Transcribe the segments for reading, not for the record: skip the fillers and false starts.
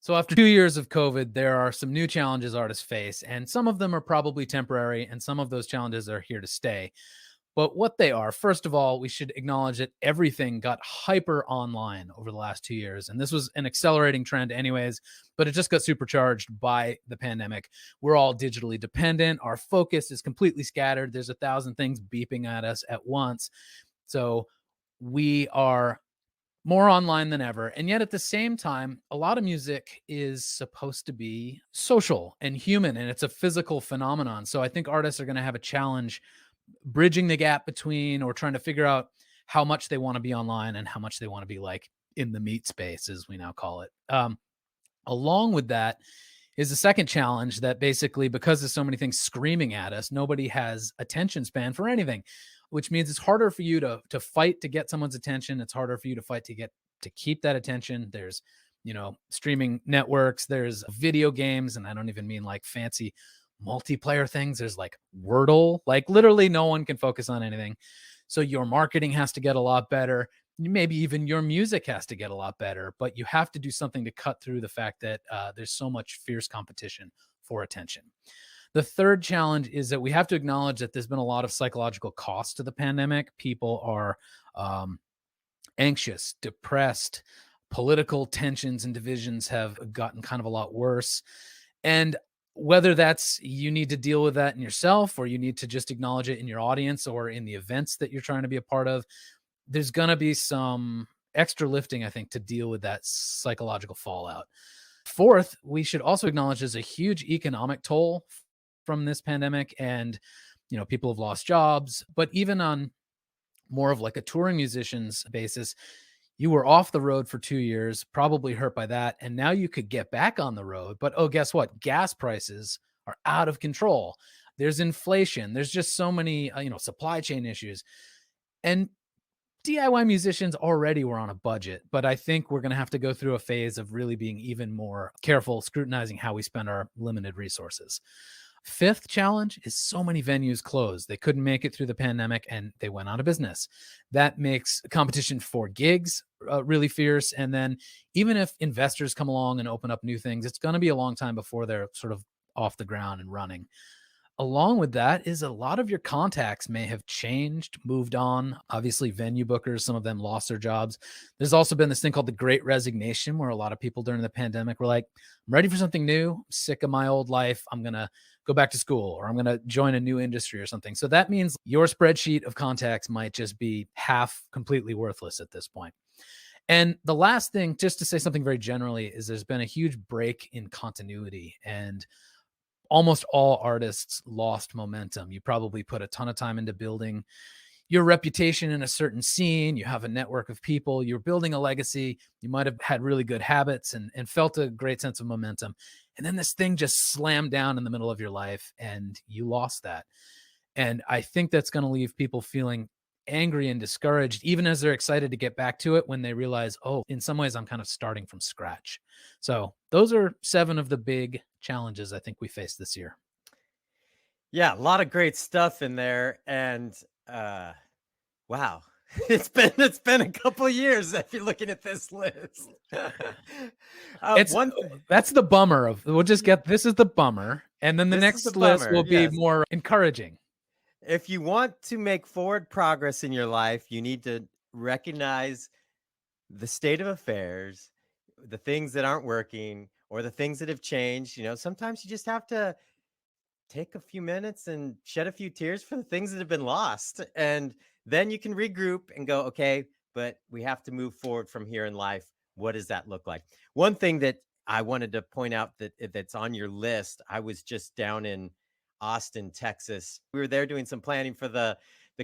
So after 2 years of COVID, there are some new challenges artists face, and some of them are probably temporary, and some of those challenges are here to stay. But what they are, first of all, we should acknowledge that everything got hyper online over the last 2 years. And this was an accelerating trend, anyways, but it just got supercharged by the pandemic. We're all digitally dependent. Our focus is completely scattered. There's a thousand things beeping at us at once. So we are more online than ever. And yet at the same time, a lot of music is supposed to be social and human, and it's a physical phenomenon. So I think artists are going to have a challenge bridging the gap between or trying to figure out how much they want to be online and how much they want to be like in the meat space, as we now call it. Along with that is the second challenge that basically, because there's so many things screaming at us, nobody has attention span for anything, which means it's harder for you to fight to get someone's attention. It's harder for you to fight to get to keep that attention. There's, streaming networks, there's video games, and I don't even mean like fancy multiplayer things. There's like Wordle, like literally no one can focus on anything. So your marketing has to get a lot better. Maybe even your music has to get a lot better, but you have to do something to cut through the fact that there's so much fierce competition for attention. The third challenge is that we have to acknowledge that there's been a lot of psychological cost to the pandemic. People are anxious, depressed, political tensions and divisions have gotten kind of a lot worse. And whether that's you need to deal with that in yourself or you need to just acknowledge it in your audience or in the events that you're trying to be a part of, there's going to be some extra lifting, I think, to deal with that psychological fallout. Fourth, we should also acknowledge there's a huge economic toll from this pandemic, and people have lost jobs. But even on more of like a touring musician's basis, you were off the road for 2 years, probably hurt by that, and now you could get back on the road. But oh, guess what? Gas prices are out of control. There's inflation. There's just so many, supply chain issues. And DIY musicians already were on a budget, but I think we're going to have to go through a phase of really being even more careful, scrutinizing how we spend our limited resources. Fifth challenge is so many venues closed. They couldn't make it through the pandemic and they went out of business. That makes competition for gigs really fierce. And then even if investors come along and open up new things, it's going to be a long time before they're sort of off the ground and running. Along with that is a lot of your contacts may have changed, moved on. Obviously, venue bookers, some of them lost their jobs. There's also been this thing called the Great Resignation, where a lot of people during the pandemic were like, I'm ready for something new. I'm sick of my old life. I'm going to go back to school or I'm going to join a new industry or something. So that means your spreadsheet of contacts might just be half completely worthless at this point. And the last thing, just to say something very generally, is there's been a huge break in continuity, and almost all artists lost momentum. You probably put a ton of time into building your reputation in a certain scene. You have a network of people. You're building a legacy. You might have had really good habits and felt a great sense of momentum. And then this thing just slammed down in the middle of your life and you lost that. And I think that's going to leave people feeling angry and discouraged, even as they're excited to get back to it when they realize, oh, in some ways, I'm kind of starting from scratch. So those are 7 of the big challenges I think we face this year. Yeah, a lot of great stuff in there. And wow. It's been a couple years if you're looking at this list. It's One thing. that's the bummer of we'll just get this is the bummer, and then the This is the next list bummer. will be Yes. more encouraging. If you want to make forward progress in your life, you need to recognize the state of affairs, the things that aren't working, or the things that have changed. Sometimes you just have to take a few minutes and shed a few tears for the things that have been lost. And then you can regroup and go, okay, but we have to move forward from here in life. What does that look like? One thing that I wanted to point out that's on your list, I was just down in Austin, Texas. We were there doing some planning for the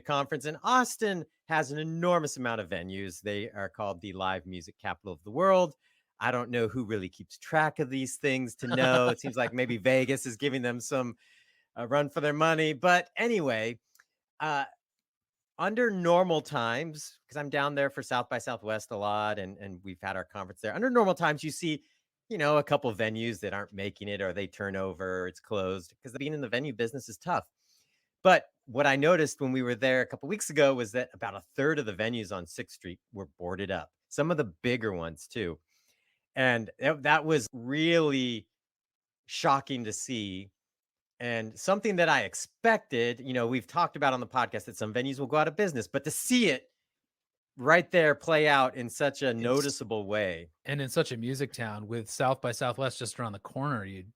conference, and Austin has an enormous amount of venues. They are called the live music capital of the world. I don't know who really keeps track of these things to know. It seems like maybe Vegas is giving them some run for their money. But anyway, uh, under normal times, because I'm down there for South by Southwest a lot, and we've had our conference there. Under normal times, you see, a couple venues that aren't making it, or they turn over, or it's closed, because being in the venue business is tough. But what I noticed when we were there a couple weeks ago was that about a third of the venues on 6th Street were boarded up. Some of the bigger ones too. And that was really shocking to see, and something that I expected. We've talked about on the podcast that some venues will go out of business, but to see it right there play out in such a It's noticeable way. and in such a music town with South by Southwest just around the corner, you'd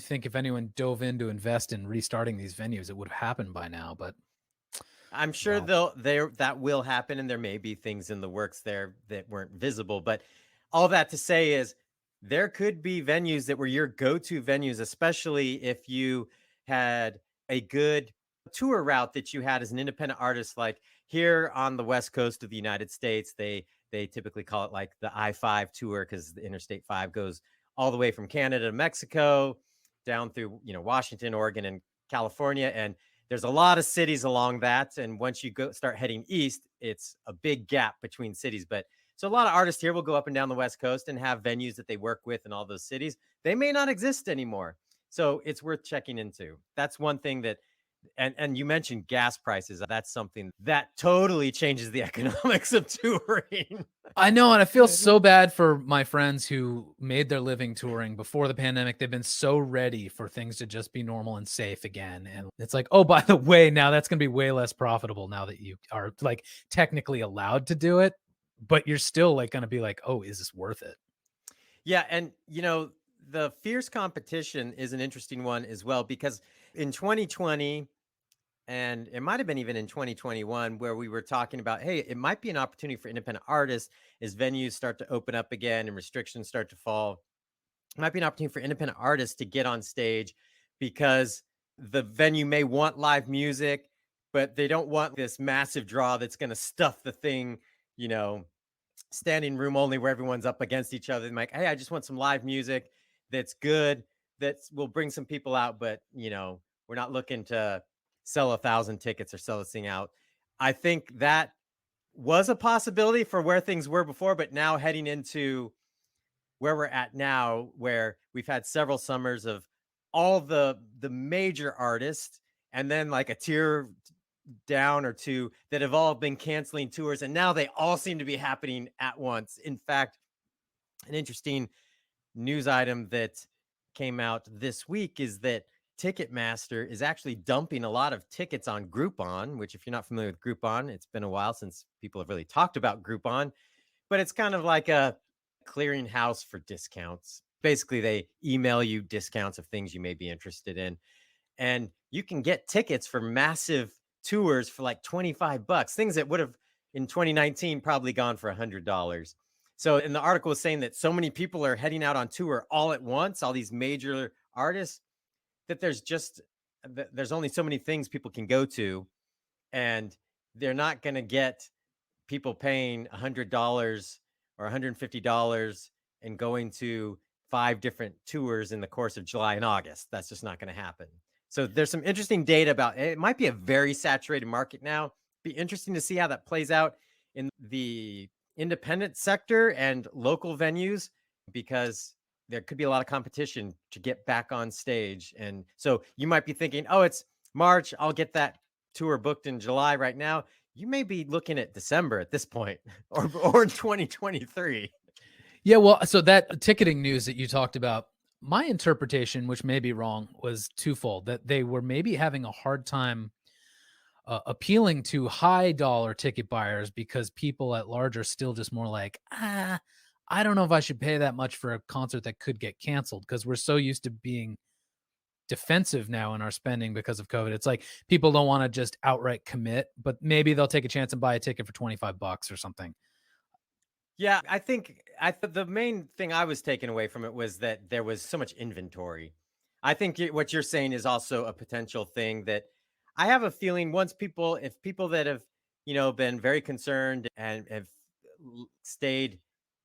think if anyone dove in to invest in restarting these venues, it would have happened by now. But I'm sure wow, that will happen, and there may be things in the works there that weren't visible. But all that to say is there could be venues that were your go-to venues, especially if you had a good tour route that you had as an independent artist. Like here on the West Coast of the United States, they typically call it like the I-5 tour, because the Interstate 5 goes all the way from Canada to Mexico, down through Washington, Oregon, and California. And there's a lot of cities along that, and once you start heading east, it's a big gap between cities. But so a lot of artists here will go up and down the West Coast and have venues that they work with in all those cities. They may not exist anymore, so it's worth checking into. That's one thing that, and you mentioned gas prices. That's something that totally changes the economics of touring. I know, and I feel so bad for my friends who made their living touring before the pandemic. They've been so ready for things to just be normal and safe again. And it's like, oh, by the way, now that's going to be way less profitable now that you are like technically allowed to do it, but you're still like going to be like, oh, is this worth it? Yeah, and the fierce competition is an interesting one as well, because in 2020, and it might have been even in 2021, where we were talking about, hey, it might be an opportunity for independent artists as venues start to open up again and restrictions start to fall. It might be an opportunity for independent artists to get on stage, because the venue may want live music, but they don't want this massive draw that's going to stuff the thing, you know, standing room only, where everyone's up against each other. And like, hey, I just want some live music that's good, that will bring some people out, but we're not looking to sell 1,000 tickets or sell this thing out. I think that was a possibility for where things were before, but now heading into where we're at now, where we've had several summers of all the major artists, and then like a tier down or two that have all been canceling tours, and now they all seem to be happening at once. In fact, an interesting news item that came out this week is that Ticketmaster is actually dumping a lot of tickets on Groupon, which, if you're not familiar with Groupon, it's been a while since people have really talked about Groupon, but it's kind of like a clearinghouse for discounts. Basically, they email you discounts of things you may be interested in, and you can get tickets for massive tours for like 25 bucks, things that would have in 2019 probably gone for $100. So in the article was saying that so many people are heading out on tour all at once, all these major artists, that there's only so many things people can go to, and they're not going to get people paying $100 or $150 and going to 5 different tours in the course of July and August. That's just not going to happen. So there's some interesting data about it. It might be a very saturated market now. Be interesting to see how that plays out in the independent sector and local venues, because there could be a lot of competition to get back on stage. And so you might be thinking, oh, it's March, I'll get that tour booked in July right now. You may be looking at December at this point, or 2023. Yeah, well, so that ticketing news that you talked about, my interpretation, which may be wrong, was twofold: that they were maybe having a hard time appealing to high dollar ticket buyers because people at large are still just more like, I don't know if I should pay that much for a concert that could get canceled, because we're so used to being defensive now in our spending because of COVID. It's like people don't want to just outright commit, but maybe they'll take a chance and buy a ticket for 25 bucks or something. Yeah, I think the main thing I was taking away from it was that there was so much inventory. I think what you're saying is also a potential thing, that I have a feeling once if people that have, been very concerned and have stayed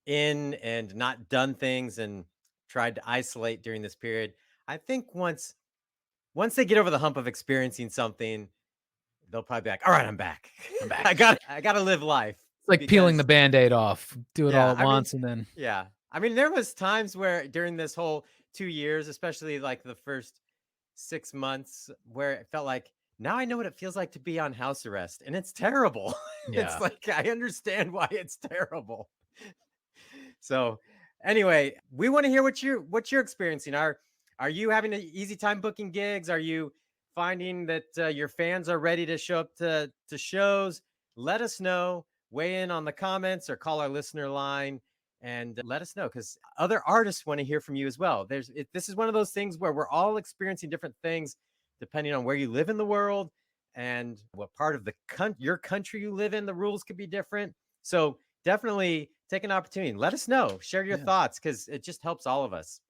in and not done things and tried to isolate during this period, I think once they get over the hump of experiencing something, they'll probably be like, all right, I'm back. I'm I back. got I got to live life, It's like peeling the because band-aid off. Do it all yeah, at I mean, once and then yeah. I mean, there was times where during this whole 2 years, especially like the first 6 months, where it felt like, now I know what it feels like to be on house arrest, and it's terrible. It's yeah. like, I understand why it's terrible. So, Anyway, we want to hear what you're experiencing. Are you having an easy time booking gigs? Are you finding that your fans are ready to show up to shows? Let us know. Weigh in on the comments or call our listener line and let us know, because other artists want to hear from you as well. This is one of those things where we're all experiencing different things depending on where you live in the world and what part of your country you live in. The rules could be different. So definitely take an opportunity and let us know. Share your Yeah. thoughts, because it just helps all of us.